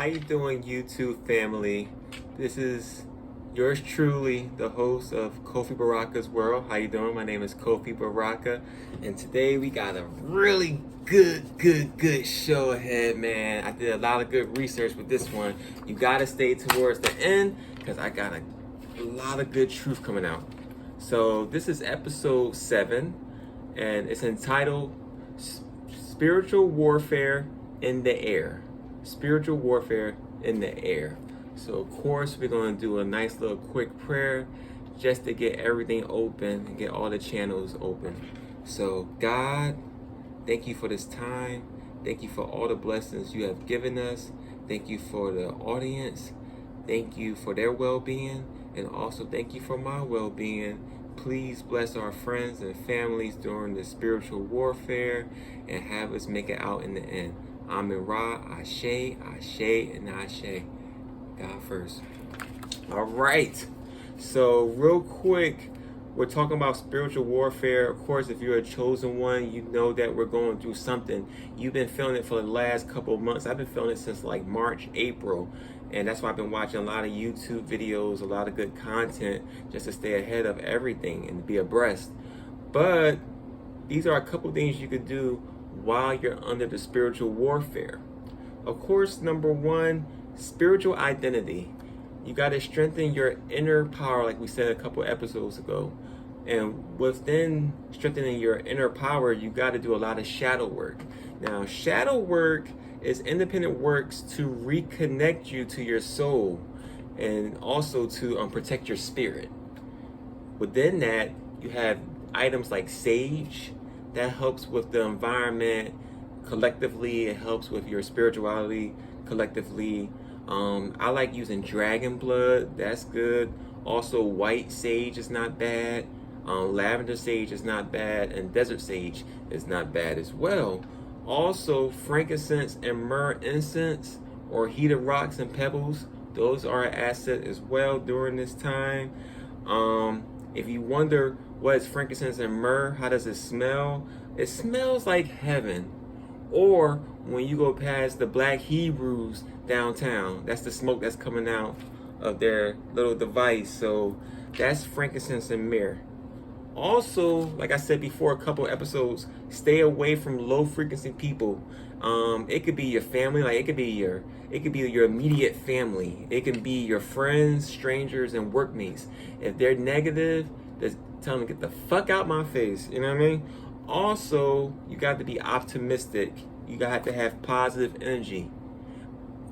How you doing, YouTube family? This is yours truly, the host of Kofi Baraka's World. How you doing? My name is Kofi Baraka, and today we got a really good show ahead, man. I did a lot of good research with this one. You gotta stay towards the end because I got a lot of good truth coming out. So this is episode 7, and it's entitled Spiritual Warfare in the Air. Spiritual warfare in the air. So of course we're going to do a nice little quick prayer just to get everything open and get all the channels open. So God, thank you for this time. Thank you for all the blessings you have given us. Thank you for the audience. Thank you for their well-being, and also thank you for my well-being. Please bless our friends and families during the spiritual warfare and have us make it out in the end. Amen. Ra, Ashe, Ashe, and Ashe. God first. All right. So real quick, we're talking about spiritual warfare. Of course, if you're a chosen one, you know that we're going through something. You've been feeling it for the last couple of months. I've been feeling it since like March, April. And that's why I've been watching a lot of YouTube videos, a lot of good content, just to stay ahead of everything and be abreast. But these are a couple of things you could do while you're under the spiritual warfare. Of course, number one, spiritual identity. You got to strengthen your inner power, like we said a couple episodes ago. And within strengthening your inner power, you got to do a lot of shadow work. Now, shadow work is independent works to reconnect you to your soul and also to protect your spirit. Within that, you have items like sage that helps with the environment collectively. It helps with your spirituality collectively. I like using dragon blood. That's good. Also, white sage is not bad. Lavender sage is not bad, and desert sage is not bad as well. Also, frankincense and myrrh incense or heated rocks and pebbles, those are an asset as well during this time. If you wonder what is frankincense and myrrh, how does it smell? It smells like heaven. Or when you go past the Black Hebrews downtown, that's the smoke that's coming out of their little device. So that's frankincense and myrrh. Also, like I said before, a couple episodes, stay away from low frequency people. It could be your family, like it could be your immediate family. It can be your friends, strangers, and workmates. If they're negative, just tell them to get the fuck out my face. You know what I mean? Also, you got to be optimistic. You got to have positive energy.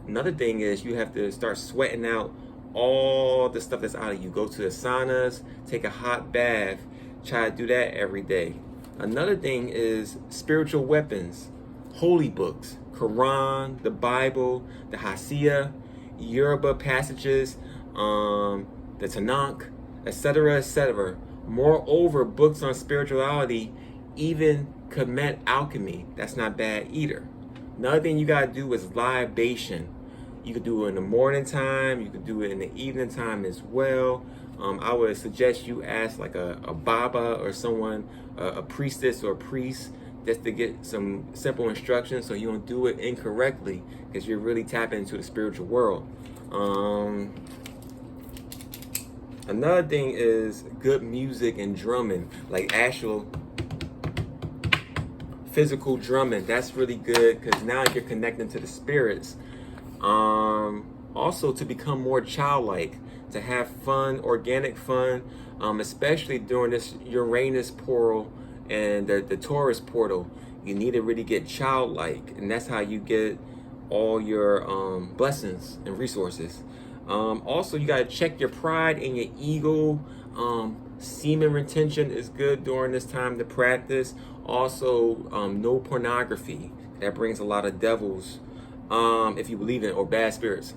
Another thing is you have to start sweating out all the stuff that's out of you. Go to the saunas, take a hot bath. Try to do that every day. Another thing is spiritual weapons, holy books, Quran, the Bible, the Hasiya, Yoruba passages, the Tanakh, etc., etc. Moreover, books on spirituality, even Kemet alchemy. That's not bad either. Another thing you gotta do is libation. You could do it in the morning time. You could do it in the evening time as well. I would suggest you ask like a Baba or someone, a priestess or a priest, just to get some simple instructions so you don't do it incorrectly, because you're really tapping into the spiritual world. Another thing is good music and drumming, like actual physical drumming. That's really good because now you're connecting to the spirits. Also, to become more childlike, to have fun, organic fun, especially during this Uranus portal and the Taurus portal. You need to really get childlike, and that's how you get all your blessings and resources. Also, you got to check your pride and your ego. Semen retention is good during this time to practice. Also, no pornography. That brings a lot of devils, if you believe in it, or bad spirits.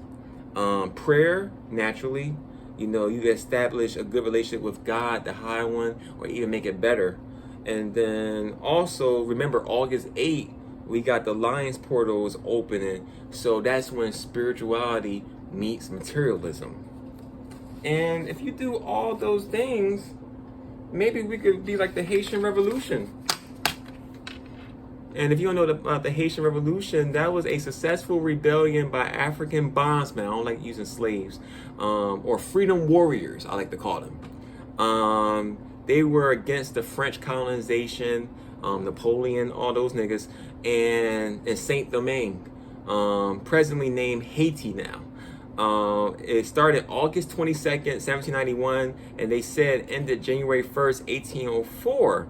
Prayer, naturally. You know, you establish a good relationship with God, the High One, or even make it better. And then also, remember, August 8th, we got the Lions portals opening. So that's when spirituality meets materialism. And if you do all those things, maybe we could be like the Haitian Revolution. And if you don't know about the Haitian Revolution, that was a successful rebellion by African bondsmen. I don't like using slaves, or freedom warriors, I like to call them. They were against the French colonization, Napoleon, all those niggas, and Saint Domingue, presently named Haiti now. It started August 22nd, 1791, and they said ended January 1st, 1804.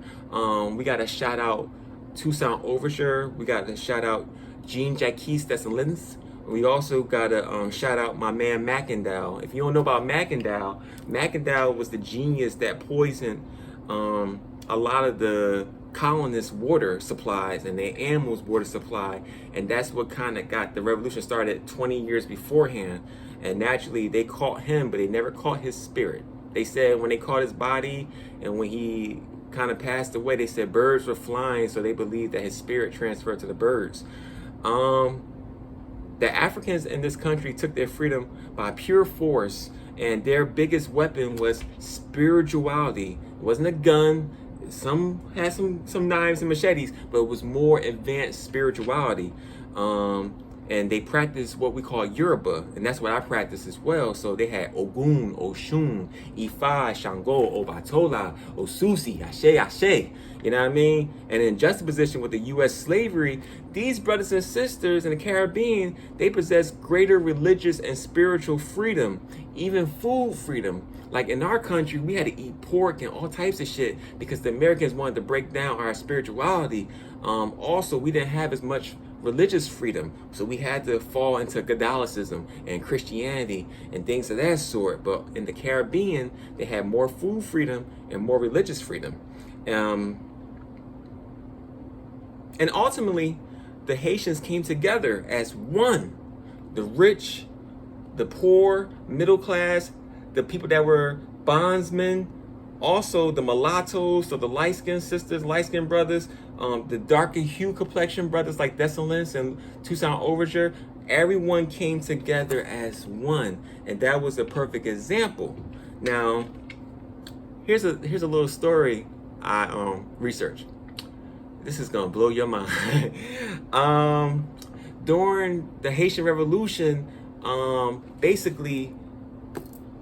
We got to shout out Toussaint Overture. We got to shout out Jean-Jacques Dessalines. We also got to shout out my man Mackendal. If you don't know about Mackendal, Mackendal was the genius that poisoned a lot of the colonists' water supplies and their animals' water supply, and that's what kind of got the revolution started 20 years beforehand. And naturally, they caught him, but they never caught his spirit. They said when they caught his body and when he kind of passed away, they said birds were flying, so they believed that his spirit transferred to the birds. The Africans in this country took their freedom by pure force, and their biggest weapon was spirituality. It wasn't a gun. Some had some knives and machetes, but it was more advanced spirituality. And they practiced what we call Yoruba, and that's what I practice as well. So they had Ogun, Oshun, Ifa, Shango, Obatola, Osusi, Ashe, Ashe. You know what I mean? And in juxtaposition with the U.S. slavery, these brothers and sisters in the Caribbean, they possess greater religious and spiritual freedom, even food freedom. Like in our country, we had to eat pork and all types of shit because the Americans wanted to break down our spirituality. Also, we didn't have as much religious freedom, so we had to fall into Catholicism and Christianity and things of that sort. But in the Caribbean, they had more food freedom and more religious freedom. And ultimately, the Haitians came together as one. The rich, the poor, middle class, the people that were bondsmen, also the mulattoes, so the light-skinned sisters, light-skinned brothers, the darker hue complexion brothers like Dessalines and Toussaint Overture. Everyone came together as one, and that was a perfect example. Now, here's a little story I researched. This is gonna blow your mind. During the Haitian Revolution, basically,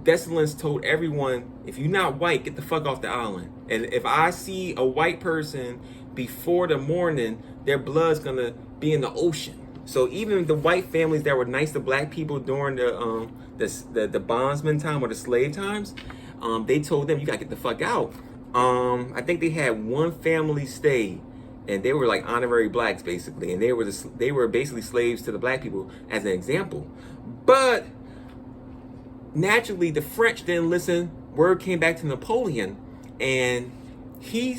Dessalines told everyone, if you're not white, get the fuck off the island. And if I see a white person before the morning, their blood's gonna be in the ocean. So even the white families that were nice to black people during the bondsman time or the slave times, they told them, you gotta get the fuck out. I think they had one family stay, and they were like honorary blacks basically, and they were basically slaves to the black people as an example. But naturally, the French didn't listen. Word came back to Napoleon, and he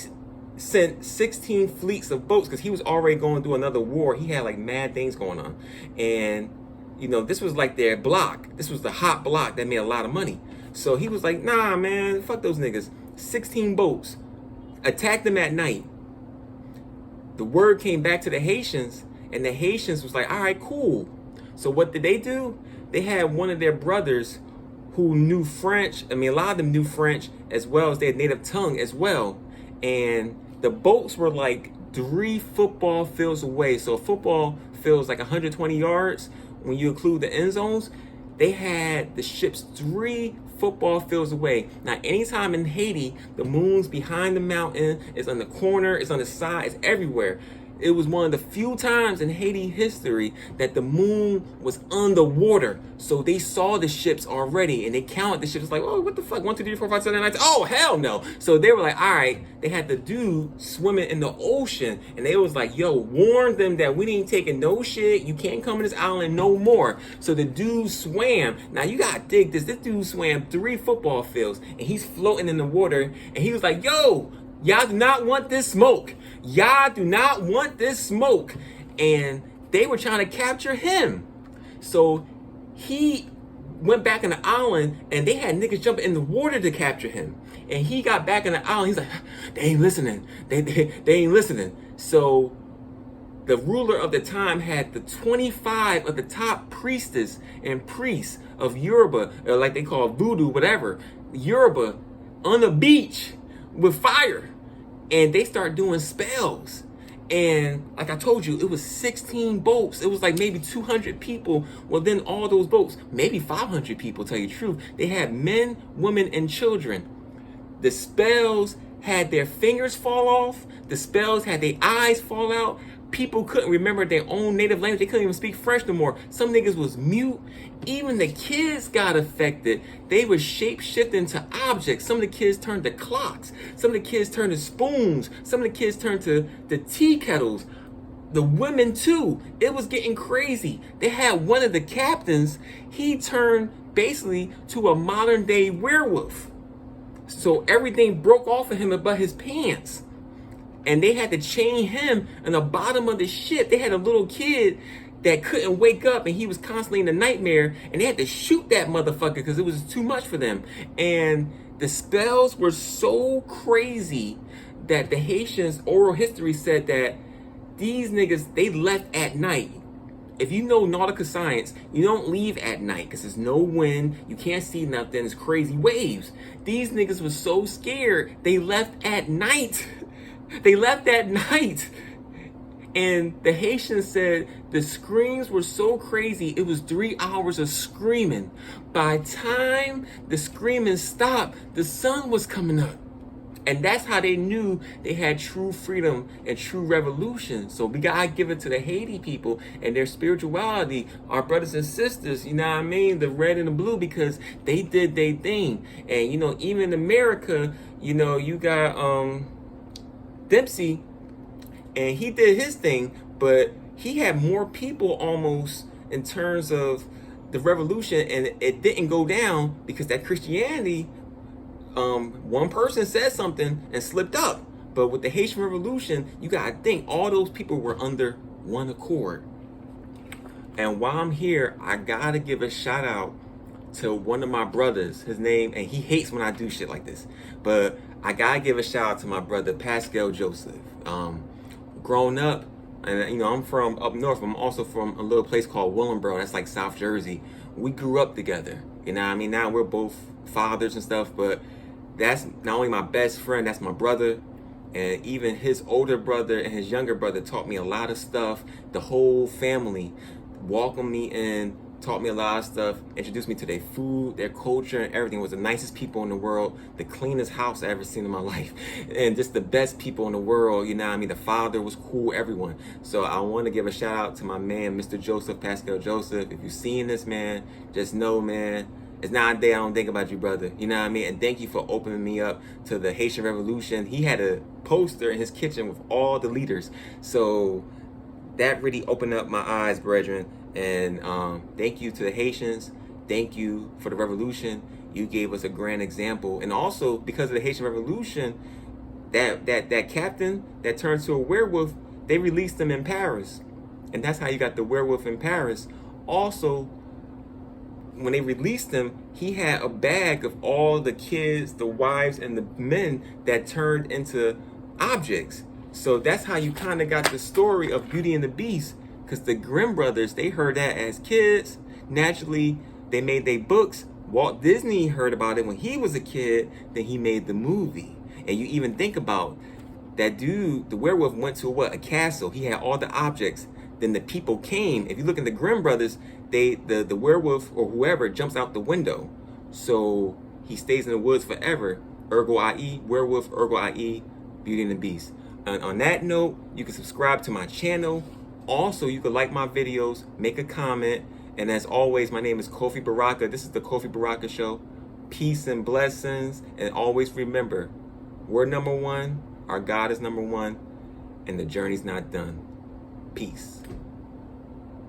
sent 16 fleets of boats because he was already going through another war. He had like mad things going on, and you know, this was like their block. This was the hot block that made a lot of money. So he was like, nah, man, fuck those niggas. 16 boats, attacked them at night. The word came back to the Haitians, and the Haitians was like, all right, cool. So what did they do? They had one of their brothers who knew French. I mean, a lot of them knew French as well as their native tongue as well. And the boats were like 3 football fields away. So a football field is like 120 yards when you include the end zones. They had the ships 3 football fields away. Now, anytime in Haiti, the moon's behind the mountain, it's on the corner, it's on the side, it's everywhere. It was one of the few times in Haiti history that the moon was underwater. So they saw the ships already, and they counted the ships like, oh, what the fuck? 1, 2, 3, 4, 5, 6, 7, 8, 9. Oh, hell no. So they were like, all right. They had the dude swimming in the ocean, and they was like, yo, warn them that we ain't taking no shit. You can't come to this island no more. So the dude swam. Now, you got to dig this. This dude swam 3 football fields, and he's floating in the water, and he was like, yo, y'all do not want this smoke. Y'all do not want this smoke. And they were trying to capture him. So he went back in the island, and they had niggas jumping in the water to capture him. And he got back in the island. He's like, they ain't listening. They ain't listening. So the ruler of the time had the 25 of the top priestess and priests of Yoruba, or like they call voodoo, whatever, Yoruba, on the beach with fire. And they start doing spells. And like I told you, it was 16 boats. It was like maybe 200 people. Well, then all those boats, maybe 500 people, tell you the truth. They had men, women, and children. The spells had their fingers fall off. The spells had their eyes fall out. People couldn't remember their own native language. They couldn't even speak French no more. Some niggas was mute. Even the kids got affected. They were shape-shifting to objects. Some of the kids turned to clocks. Some of the kids turned to spoons. Some of the kids turned to tea kettles. The women too. It was getting crazy. They had one of the captains. He turned basically to a modern-day werewolf. So everything broke off of him but his pants. And they had to chain him in the bottom of the ship. They had a little kid that couldn't wake up, and he was constantly in a nightmare, and they had to shoot that motherfucker because it was too much for them. And the spells were so crazy that the Haitians' oral history said that these niggas, they left at night. If you know nautical science, you don't leave at night because there's no wind, you can't see nothing, there's crazy waves. These niggas were so scared, they left at night. They left at night. And the Haitians said the screams were so crazy, it was 3 hours of screaming. By the time the screaming stopped, the sun was coming up. And that's how they knew they had true freedom and true revolution. So we gotta give it to the Haiti people and their spirituality, our brothers and sisters, you know what I mean? The red and the blue, because they did their thing. And you know, even in America, you know, you got Dempsey, and he did his thing, but he had more people almost in terms of the revolution, and it didn't go down because that Christianity, one person said something and slipped up. But with the Haitian Revolution, you gotta think all those people were under one accord. And while I'm here, I gotta give a shout out to one of my brothers. His name, and he hates when I do shit like this, but I gotta give a shout out to my brother Pascal Joseph. Growing up, and you know, I'm from up north. I'm also from a little place called Willingboro. That's like South Jersey. We grew up together. You know what I mean? Now we're both fathers and stuff, but that's not only my best friend, that's my brother. And even his older brother and his younger brother taught me a lot of stuff. The whole family welcomed me in, taught me a lot of stuff, introduced me to their food, their culture, and everything. Was the nicest people in the world, the cleanest house I ever seen in my life, and just the best people in the world, you know what I mean? The father was cool, everyone. So I want to give a shout out to my man, Mr. Joseph, Pascal Joseph. If you're seeing this, man, just know, man, it's not a day I don't think about you, brother. You know what I mean? And thank you for opening me up to the Haitian Revolution. He had a poster in his kitchen with all the leaders. So that really opened up my eyes, brethren. And thank you to the Haitians. Thank you for the revolution. You gave us a grand example. And also, because of the Haitian Revolution, that captain that turned to a werewolf, they released him in Paris. And that's how you got the werewolf in Paris. Also, when they released him, he had a bag of all the kids, the wives, and the men that turned into objects. So that's how you kind of got the story of Beauty and the Beast. Because the Grimm brothers, they heard that as kids. Naturally, they made their books. Walt Disney heard about it when he was a kid. Then he made the movie. And you even think about that dude, the werewolf went to what? A castle. He had all the objects. Then the people came. If you look at the Grimm brothers, the werewolf or whoever jumps out the window. So he stays in the woods forever. Ergo i.e. werewolf, ergo i.e. Beauty and the Beast. And on that note, you can subscribe to my channel. Also, you can like my videos, make a comment, and as always, my name is Kofi Baraka. This is the Kofi Baraka Show. Peace and blessings, and always remember, we're number one, our God is number one, and the journey's not done. Peace.